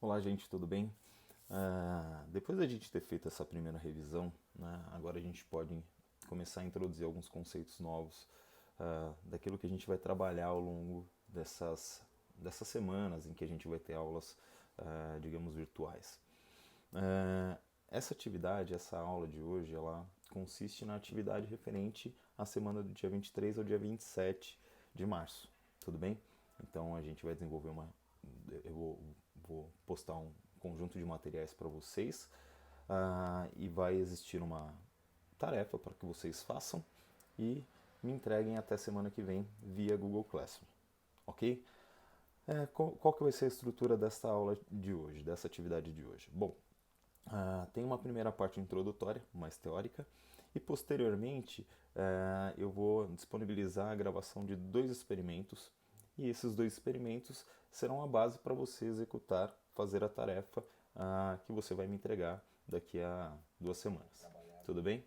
Olá, gente, tudo bem? Depois da gente ter feito essa primeira revisão, né, agora a gente pode começar a introduzir alguns conceitos novos daquilo que a gente vai trabalhar ao longo dessas semanas em que a gente vai ter aulas, digamos, virtuais. Essa atividade, essa aula de hoje, ela consiste na atividade referente à semana do dia 23 ao dia 27 de março, tudo bem? Então a gente vai desenvolver vou postar um conjunto de materiais para vocês e vai existir uma tarefa para que vocês façam e me entreguem até semana que vem via Google Classroom, ok? Qual que vai ser a estrutura dessa aula de hoje, dessa atividade de hoje? Bom, tem uma primeira parte introdutória, mais teórica, e posteriormente eu vou disponibilizar a gravação de 2 experimentos, e esses 2 experimentos serão a base para você executar, fazer a tarefa que você vai me entregar daqui a 2 semanas. Tudo bem?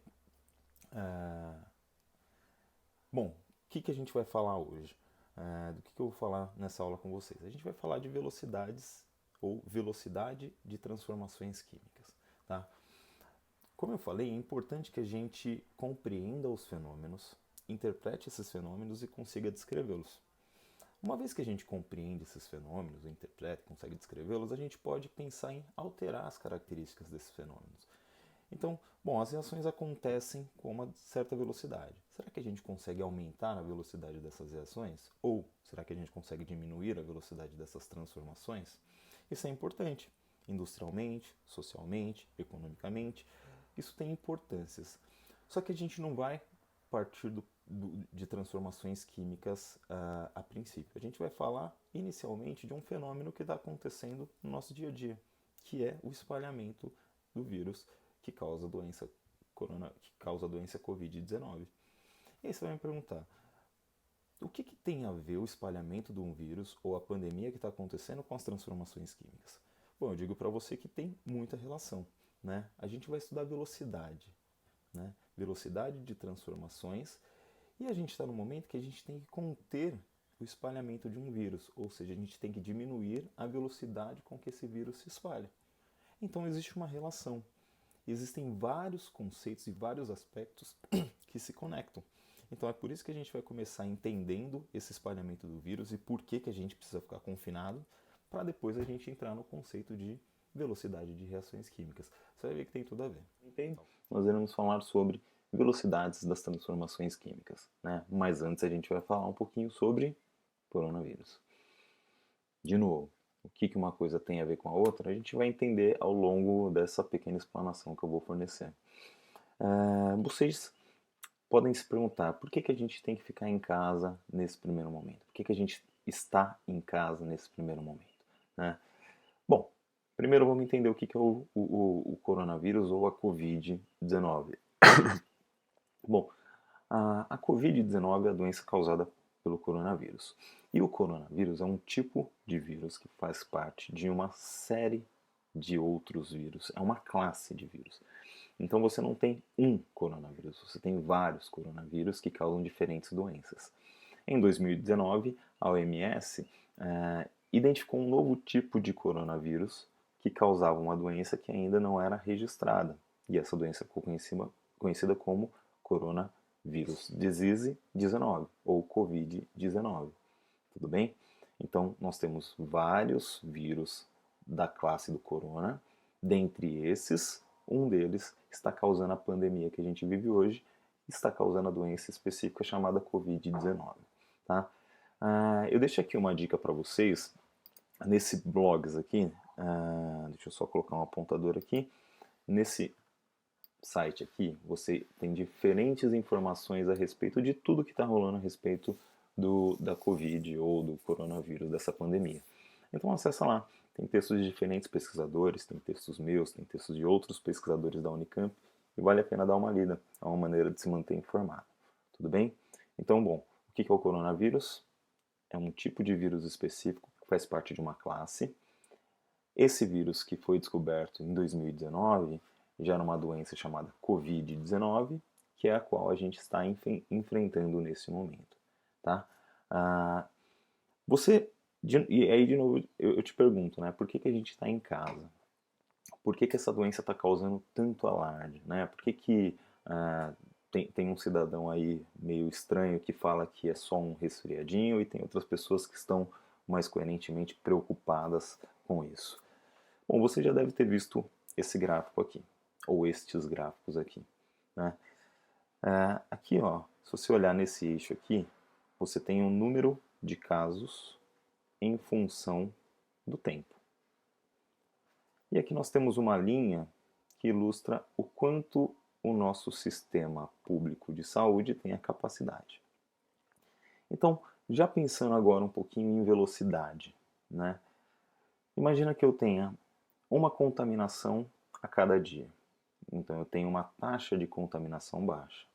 Bom, o que a gente vai falar hoje? Do que eu vou falar nessa aula com vocês? A gente vai falar de velocidades ou velocidade de transformações químicas. Tá? Como eu falei, é importante que a gente compreenda os fenômenos, interprete esses fenômenos e consiga descrevê-los. Uma vez que a gente compreende esses fenômenos, interpreta, consegue descrevê-los, a gente pode pensar em alterar as características desses fenômenos. Então, bom, as reações acontecem com uma certa velocidade. Será que a gente consegue aumentar a velocidade dessas reações? Ou será que a gente consegue diminuir a velocidade dessas transformações? Isso é importante, industrialmente, socialmente, economicamente. Isso tem importâncias. Só que a gente não vai partir de transformações químicas a princípio. A gente vai falar inicialmente de um fenômeno que está acontecendo no nosso dia a dia, que é o espalhamento do vírus que causa a doença Covid-19. E aí você vai me perguntar, o que tem a ver o espalhamento de um vírus ou a pandemia que está acontecendo com as transformações químicas? Bom, eu digo para você que tem muita relação. Né? A gente vai estudar velocidade, né? Velocidade de transformações, e a gente está no momento que a gente tem que conter o espalhamento de um vírus, ou seja, a gente tem que diminuir a velocidade com que esse vírus se espalha. Então existe uma relação. Existem vários conceitos e vários aspectos que se conectam. Então é por isso que a gente vai começar entendendo esse espalhamento do vírus e por que a gente precisa ficar confinado, para depois a gente entrar no conceito de velocidade de reações químicas. Você vai ver que tem tudo a ver. Entende? Nós iremos falar sobre velocidades das transformações químicas, né? Mas antes a gente vai falar um pouquinho sobre coronavírus. De novo, o que uma coisa tem a ver com a outra, a gente vai entender ao longo dessa pequena explanação que eu vou fornecer. Vocês podem se perguntar por que a gente tem que ficar em casa nesse primeiro momento? Por que a gente está em casa nesse primeiro momento? Né? Bom, primeiro vamos entender o que é o coronavírus ou a Covid-19. Bom, a Covid-19 é a doença causada pelo coronavírus. E o coronavírus é um tipo de vírus que faz parte de uma série de outros vírus. É uma classe de vírus. Então você não tem um coronavírus, você tem vários coronavírus que causam diferentes doenças. Em 2019, a OMS identificou um novo tipo de coronavírus que causava uma doença que ainda não era registrada. E essa doença ficou conhecida como coronavírus disease 19 ou Covid-19. Tudo bem? Então, nós temos vários vírus da classe do corona. Dentre esses, um deles está causando a pandemia que a gente vive hoje, está causando a doença específica chamada Covid-19. Tá? Eu deixo aqui uma dica para vocês, nesse blogs aqui, deixa eu só colocar um apontador aqui, nesse site aqui, você tem diferentes informações a respeito de tudo que está rolando a respeito da Covid ou do coronavírus, dessa pandemia. Então acessa lá, tem textos de diferentes pesquisadores, tem textos meus, tem textos de outros pesquisadores da Unicamp, e vale a pena dar uma lida, é uma maneira de se manter informado. Tudo bem? Então, bom, o que é o coronavírus? É um tipo de vírus específico que faz parte de uma classe. Esse vírus que foi descoberto em 2019 gera uma doença chamada Covid-19, que é a qual a gente está enfrentando nesse momento. Tá? Você E aí, de novo, eu te pergunto, né? Por que que a gente está em casa? Por que que essa doença está causando tanto alarde, né? Por que que tem um cidadão aí meio estranho que fala que é só um resfriadinho e tem outras pessoas que estão mais coerentemente preocupadas com isso? Bom, você já deve ter visto esse gráfico aqui, ou estes gráficos aqui, né? Aqui, ó, se você olhar nesse eixo aqui, você tem um número de casos em função do tempo. E aqui nós temos uma linha que ilustra o quanto o nosso sistema público de saúde tem a capacidade. Então, já pensando agora um pouquinho em velocidade, né? Imagina que eu tenha uma contaminação a cada dia. Então eu tenho uma taxa de contaminação baixa.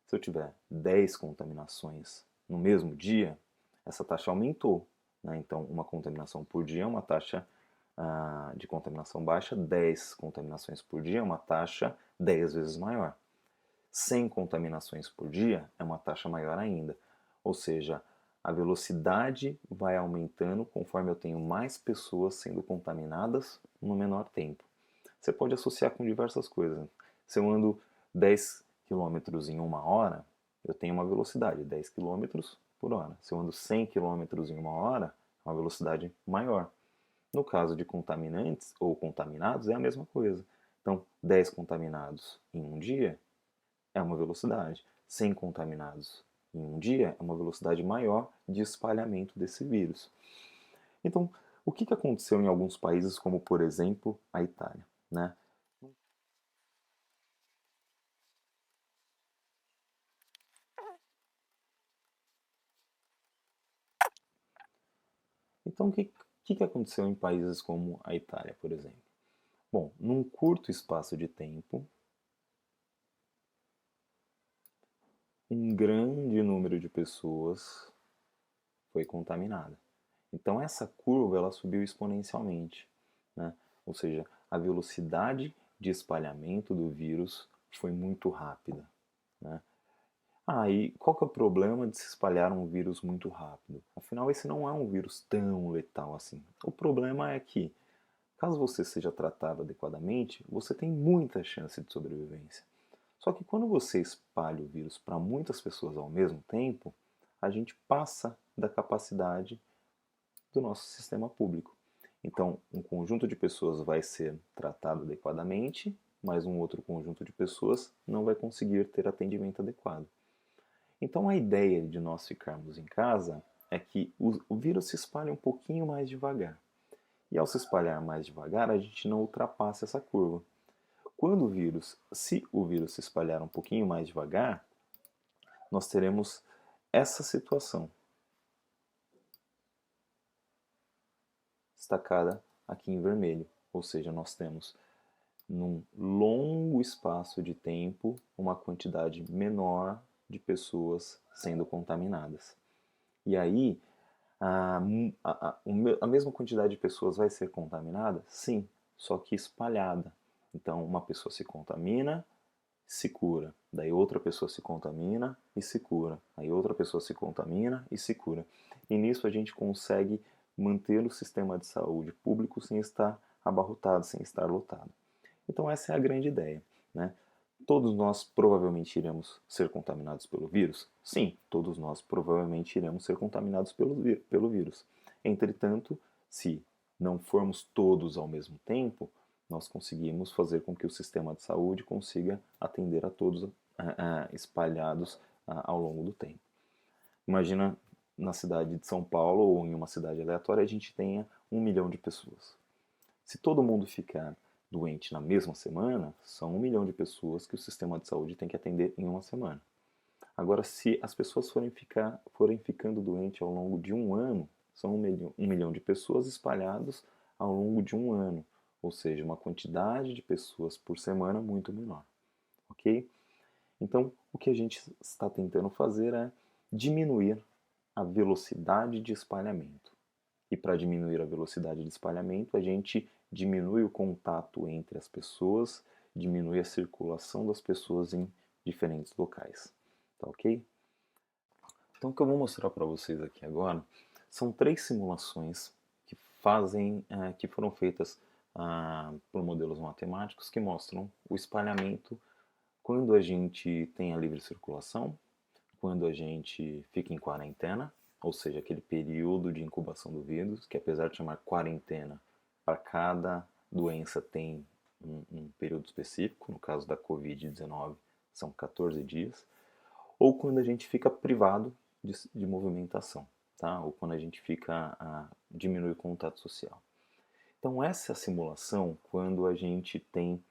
Se eu tiver 10 contaminações no mesmo dia, essa taxa aumentou, né? Então uma contaminação por dia é uma taxa de contaminação baixa, 10 contaminações por dia é uma taxa 10 vezes maior. 100 contaminações por dia é uma taxa maior ainda. Ou seja, a velocidade vai aumentando conforme eu tenho mais pessoas sendo contaminadas no menor tempo. Você pode associar com diversas coisas. Se eu ando 10 quilômetros em uma hora, eu tenho uma velocidade 10 quilômetros por hora. Se eu ando 100 quilômetros em uma hora, é uma velocidade maior. No caso de contaminantes ou contaminados, é a mesma coisa. Então, 10 contaminados em um dia é uma velocidade. 100 contaminados em um dia é uma velocidade maior de espalhamento desse vírus. Então, o que aconteceu em alguns países, como por exemplo a Itália, né? Então, o que aconteceu em países como a Itália, por exemplo? Bom, num curto espaço de tempo, um grande número de pessoas foi contaminada. Então essa curva ela subiu exponencialmente, né? Ou seja, a velocidade de espalhamento do vírus foi muito rápida, né? E qual que é o problema de se espalhar um vírus muito rápido? Afinal, esse não é um vírus tão letal assim. O problema é que, caso você seja tratado adequadamente, você tem muita chance de sobrevivência. Só que quando você espalha o vírus para muitas pessoas ao mesmo tempo, a gente passa da capacidade do nosso sistema público. Então, um conjunto de pessoas vai ser tratado adequadamente, mas um outro conjunto de pessoas não vai conseguir ter atendimento adequado. Então, a ideia de nós ficarmos em casa é que o vírus se espalhe um pouquinho mais devagar. E ao se espalhar mais devagar, a gente não ultrapassa essa curva. Se o vírus se espalhar um pouquinho mais devagar, nós teremos essa situação destacada aqui em vermelho, ou seja, nós temos num longo espaço de tempo uma quantidade menor de pessoas sendo contaminadas. E aí, a mesma quantidade de pessoas vai ser contaminada? Sim, só que espalhada. Então, uma pessoa se contamina, se cura. Daí outra pessoa se contamina e se cura. Aí outra pessoa se contamina e se cura. E nisso a gente consegue manter o sistema de saúde público sem estar abarrotado, sem estar lotado. Então essa é a grande ideia, né? Todos nós provavelmente iremos ser contaminados pelo vírus? Sim, todos nós provavelmente iremos ser contaminados pelo vírus. Entretanto, se não formos todos ao mesmo tempo, nós conseguimos fazer com que o sistema de saúde consiga atender a todos espalhados ao longo do tempo. Imagina na cidade de São Paulo ou em uma cidade aleatória a gente tenha 1 milhão de pessoas. Se todo mundo ficar doente na mesma semana, são 1 milhão de pessoas que o sistema de saúde tem que atender em uma semana. Agora, se as pessoas forem ficando doentes ao longo de um ano, são 1 milhão de pessoas espalhadas ao longo de um ano, ou seja, uma quantidade de pessoas por semana muito menor, ok? Então, o que a gente está tentando fazer é diminuir a velocidade de espalhamento. E para diminuir a velocidade de espalhamento, a gente diminui o contato entre as pessoas, diminui a circulação das pessoas em diferentes locais. Tá ok? Então o que eu vou mostrar para vocês aqui agora São 3 simulações que foram feitas por modelos matemáticos que mostram o espalhamento quando a gente tem a livre circulação, quando a gente fica em quarentena, ou seja, aquele período de incubação do vírus, que apesar de chamar quarentena, para cada doença tem um período específico, no caso da Covid-19 são 14 dias, ou quando a gente fica privado de movimentação, tá? Ou quando a gente diminui o contato social. Então essa é a simulação quando a gente tem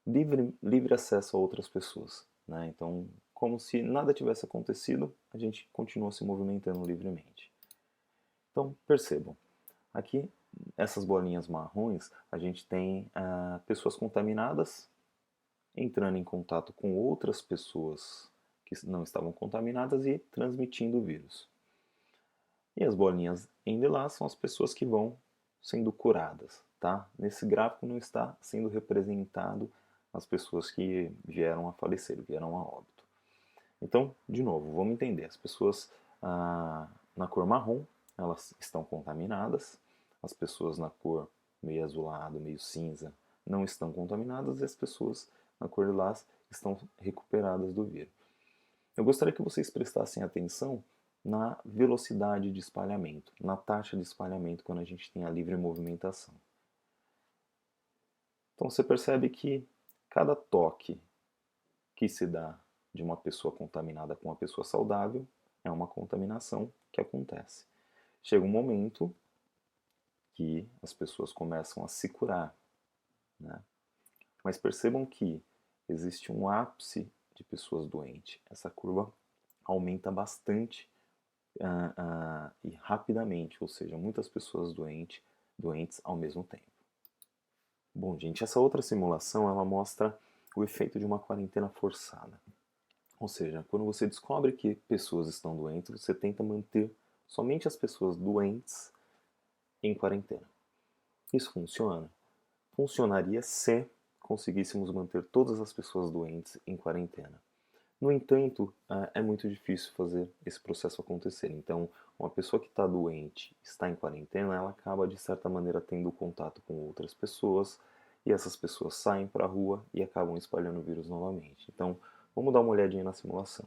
livre acesso a outras pessoas, né? Então, como se nada tivesse acontecido, a gente continua se movimentando livremente. Então, percebam, aqui, essas bolinhas marrons, a gente tem pessoas contaminadas entrando em contato com outras pessoas que não estavam contaminadas e transmitindo o vírus. E as bolinhas em lilás são as pessoas que vão sendo curadas, tá? Nesse gráfico não está sendo representado as pessoas que vieram a falecer, vieram a óbito. Então, de novo, vamos entender. As pessoas na cor marrom, elas estão contaminadas. As pessoas na cor meio azulado, meio cinza, não estão contaminadas. E as pessoas na cor lilás estão recuperadas do vírus. Eu gostaria que vocês prestassem atenção na velocidade de espalhamento, na taxa de espalhamento quando a gente tem a livre movimentação. Então você percebe que cada toque que se dá de uma pessoa contaminada com uma pessoa saudável é uma contaminação que acontece. Chega um momento que as pessoas começam a se curar, né? Mas percebam que existe um ápice de pessoas doentes. Essa curva aumenta bastante e rapidamente, ou seja, muitas pessoas doentes ao mesmo tempo. Bom, gente, essa outra simulação ela mostra o efeito de uma quarentena forçada. Ou seja, quando você descobre que pessoas estão doentes, você tenta manter somente as pessoas doentes em quarentena. Isso funciona? Funcionaria se conseguíssemos manter todas as pessoas doentes em quarentena. No entanto, é muito difícil fazer esse processo acontecer. Então, uma pessoa que está doente, está em quarentena, ela acaba de certa maneira tendo contato com outras pessoas e essas pessoas saem para a rua e acabam espalhando o vírus novamente. Então, vamos dar uma olhadinha na simulação.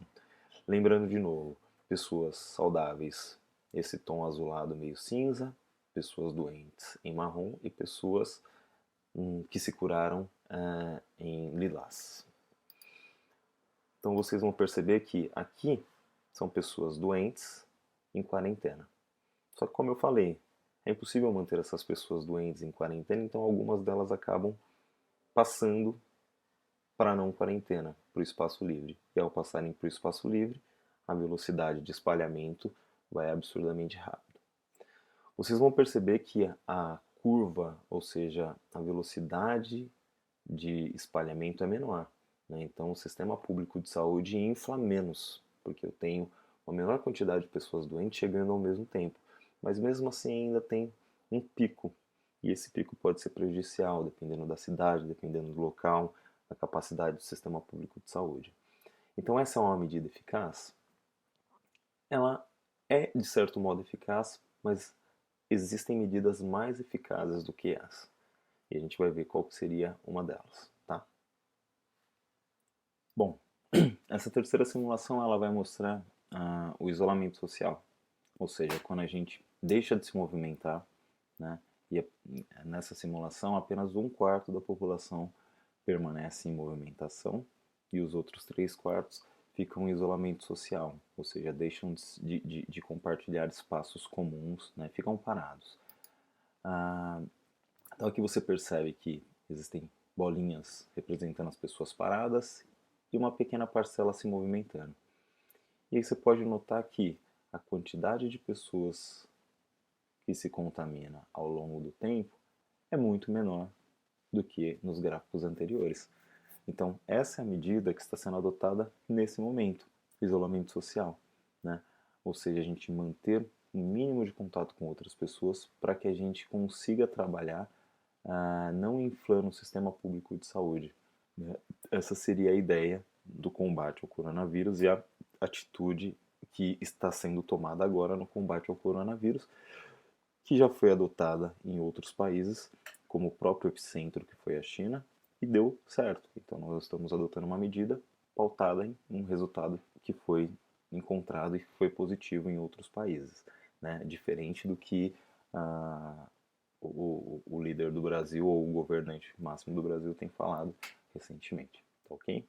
Lembrando de novo, pessoas saudáveis, esse tom azulado meio cinza, pessoas doentes em marrom e pessoas que se curaram em lilás. Então vocês vão perceber que aqui são pessoas doentes em quarentena. Só que como eu falei, é impossível manter essas pessoas doentes em quarentena, então algumas delas acabam passando para a não quarentena, para o espaço livre. E ao passarem para o espaço livre, a velocidade de espalhamento vai absurdamente rápido. Vocês vão perceber que a curva, ou seja, a velocidade de espalhamento é menor. Então, o sistema público de saúde infla menos, porque eu tenho uma menor quantidade de pessoas doentes chegando ao mesmo tempo. Mas mesmo assim ainda tem um pico, e esse pico pode ser prejudicial, dependendo da cidade, dependendo do local, da capacidade do sistema público de saúde. Então essa é uma medida eficaz? Ela é, de certo modo, eficaz, mas existem medidas mais eficazes do que essa. E a gente vai ver qual seria uma delas, tá? Bom, essa terceira simulação ela vai mostrar o isolamento social, ou seja, quando a gente deixa de se movimentar, né? E nessa simulação apenas 1/4 da população permanece em movimentação e os outros 3/4 ficam em isolamento social, ou seja, deixam de compartilhar espaços comuns, né? Ficam parados. Então aqui você percebe que existem bolinhas representando as pessoas paradas e uma pequena parcela se movimentando. E aí você pode notar que a quantidade de pessoas que se contamina ao longo do tempo é muito menor do que nos gráficos anteriores. Então essa é a medida que está sendo adotada nesse momento, o isolamento social, né? Ou seja, a gente manter um mínimo de contato com outras pessoas para que a gente consiga trabalhar não inflando o sistema público de saúde, né? Essa seria a ideia do combate ao coronavírus e a atitude que está sendo tomada agora no combate ao coronavírus, que já foi adotada em outros países, como o próprio epicentro, que foi a China, e deu certo. Então nós estamos adotando uma medida pautada em um resultado que foi encontrado e que foi positivo em outros países, né? Diferente do que o líder do Brasil ou o governante máximo do Brasil tem falado recentemente, tá ok?